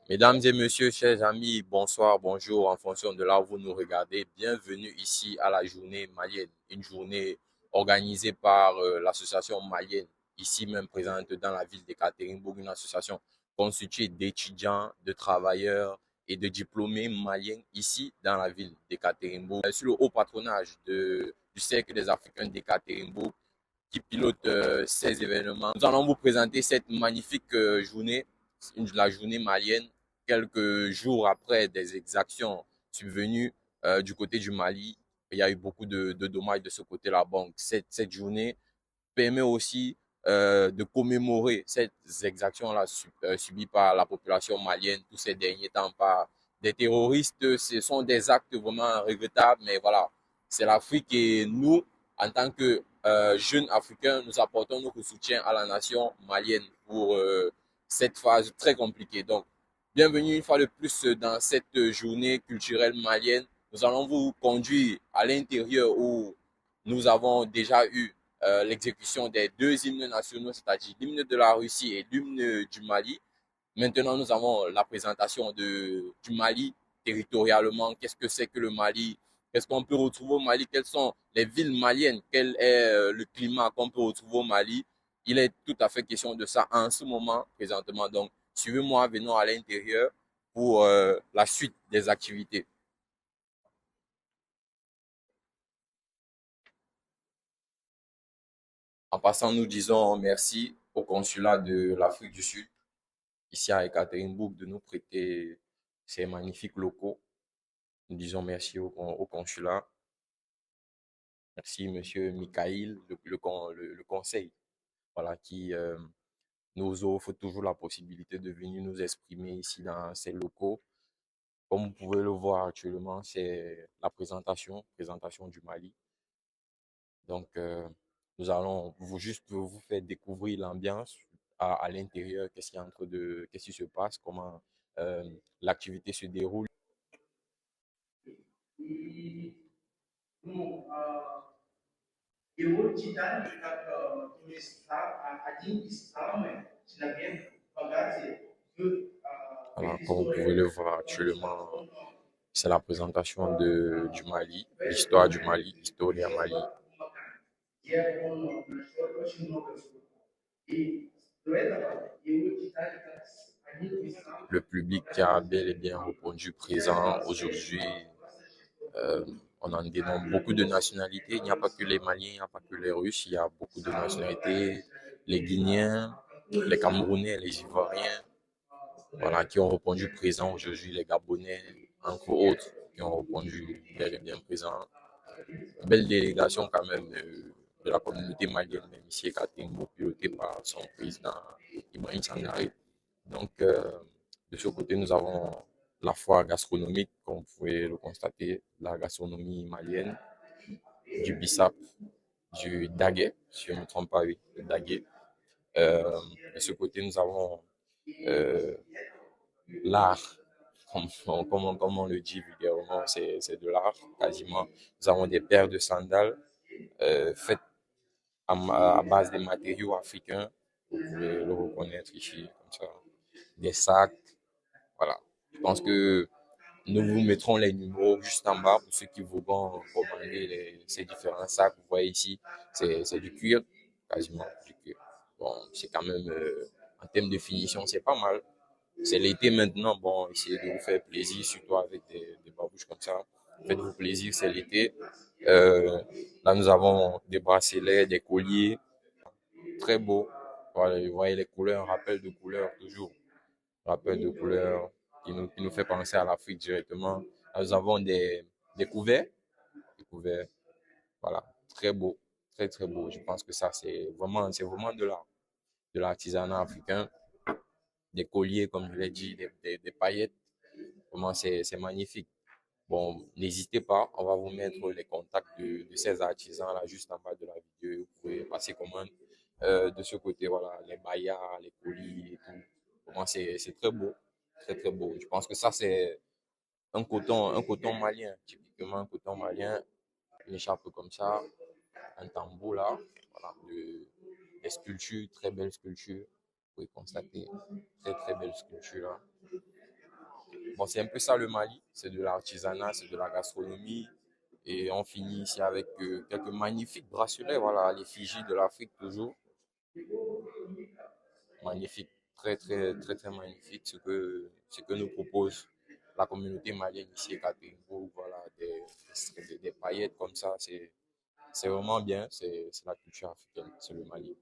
Mesdames et messieurs, chers amis, bonsoir, bonjour, en fonction de là où vous nous regardez. Bienvenue ici à la journée malienne, une journée organisée par l'association malienne, ici même présente dans la ville d'Ekaterinbourg, une association constituée d'étudiants, de travailleurs et de diplômés maliens ici dans la ville d'Ekaterinbourg, sous le haut patronage du Cercle des Africains d'Ekaterinbourg qui pilote ces événements. Nous allons vous présenter cette magnifique journée, la journée malienne, quelques jours après des exactions subvenues du côté du Mali. Il y a eu beaucoup de dommages de ce côté-là. Donc, cette journée permet aussi de commémorer ces exactions-là subies par la population malienne tous ces derniers temps par des terroristes. Ce sont des actes vraiment regrettables, mais voilà, c'est l'Afrique et nous, en tant que jeunes Africains, nous apportons notre soutien à la nation malienne pour cette phase très compliquée. Donc, bienvenue une fois de plus dans cette journée culturelle malienne. Nous allons vous conduire à l'intérieur où nous avons déjà eu l'exécution des deux hymnes nationaux, c'est-à-dire l'hymne de la Russie et l'hymne du Mali. Maintenant, nous avons la présentation du Mali territorialement. Qu'est-ce que c'est que le Mali? Qu'est-ce qu'on peut retrouver au Mali? Quelles sont les villes maliennes? Quel est le climat qu'on peut retrouver au Mali? Il est tout à fait question de ça en ce moment, présentement. Donc, suivez-moi, venons à l'intérieur pour la suite des activités. En passant, nous disons merci au consulat de l'Afrique du Sud ici à Ekaterinbourg de nous prêter ces magnifiques locaux. Nous disons merci au consulat. Merci, monsieur Michael, le conseil, voilà, qui nous offre toujours la possibilité de venir nous exprimer ici dans ces locaux. Comme vous pouvez le voir actuellement, c'est la présentation du Mali. Donc, nous allons juste vous faire découvrir l'ambiance à l'intérieur, qu'est-ce qui se passe, comment l'activité se déroule. Voilà, comme vous pouvez le voir actuellement, c'est la présentation du Mali, l'histoire du Mali, l'histoire du Mali. Le public qui a bel et bien répondu présent aujourd'hui. Euh, on en dénombre beaucoup de nationalités. Il n'y a pas que les Maliens, il n'y a pas que les Russes, il y a beaucoup de nationalités. Les Guinéens, les Camerounais, les Ivoiriens, voilà, qui ont répondu présent aujourd'hui, les Gabonais, entre autres, qui ont répondu bel et bien présent. Belle délégation quand même de la communauté malienne, même ici à Katimbo, pilotée par son président Ibrahim Sangaré. Donc, de ce côté, nous avons la foire gastronomique, comme vous pouvez le constater, la gastronomie malienne, du bissap, du daguet, si je ne me trompe pas, oui, le daguet. Euh, de ce côté, nous avons euh, l'art, comme on le dit vulgairement, c'est de l'art quasiment. Nous avons des paires de sandales faites à base des matériaux africains. Vous pouvez le reconnaître ici, comme ça. Des sacs, voilà. Je pense que nous vous mettrons les numéros juste en bas pour ceux qui voudront commander ces différents sacs. Vous voyez ici, c'est du cuir, quasiment du cuir. Bon, c'est quand même, en termes de finition, c'est pas mal. C'est l'été maintenant, bon, essayez de vous faire plaisir, surtout avec des babouches comme ça. Faites-vous plaisir, c'est l'été. Euh, Là, nous avons des bracelets, des colliers, très beaux. Voilà, vous voyez les couleurs, rappel de couleurs toujours. Rappel de couleurs qui nous fait penser à l'Afrique directement. Là, nous avons des couverts, des couverts, voilà, très beau, très très beau. Je pense que ça, c'est vraiment de l'artisanat africain. Des colliers, comme je l'ai dit, des paillettes. Vraiment, c'est magnifique. Bon, n'hésitez pas, on va vous mettre les contacts de ces artisans-là juste en bas de la vidéo. Vous pouvez passer commande de ce côté, voilà, les maillards, les colis et tout. Vraiment, c'est très beau, très très beau. Je pense que ça, c'est un coton malien, typiquement un coton malien, une écharpe comme ça, un tambour là, voilà, des sculptures, très belles sculptures. Vous pouvez constater, très très belles sculptures là. Bon, c'est un peu ça le Mali, c'est de l'artisanat, c'est de la gastronomie. Et on finit ici avec quelques magnifiques bracelets, voilà, à l'effigie de l'Afrique toujours. Magnifique, très, très, très, très magnifique ce que nous propose la communauté malienne ici à Kateringo. Voilà, des paillettes comme ça, c'est vraiment bien, c'est la culture africaine, c'est le Mali.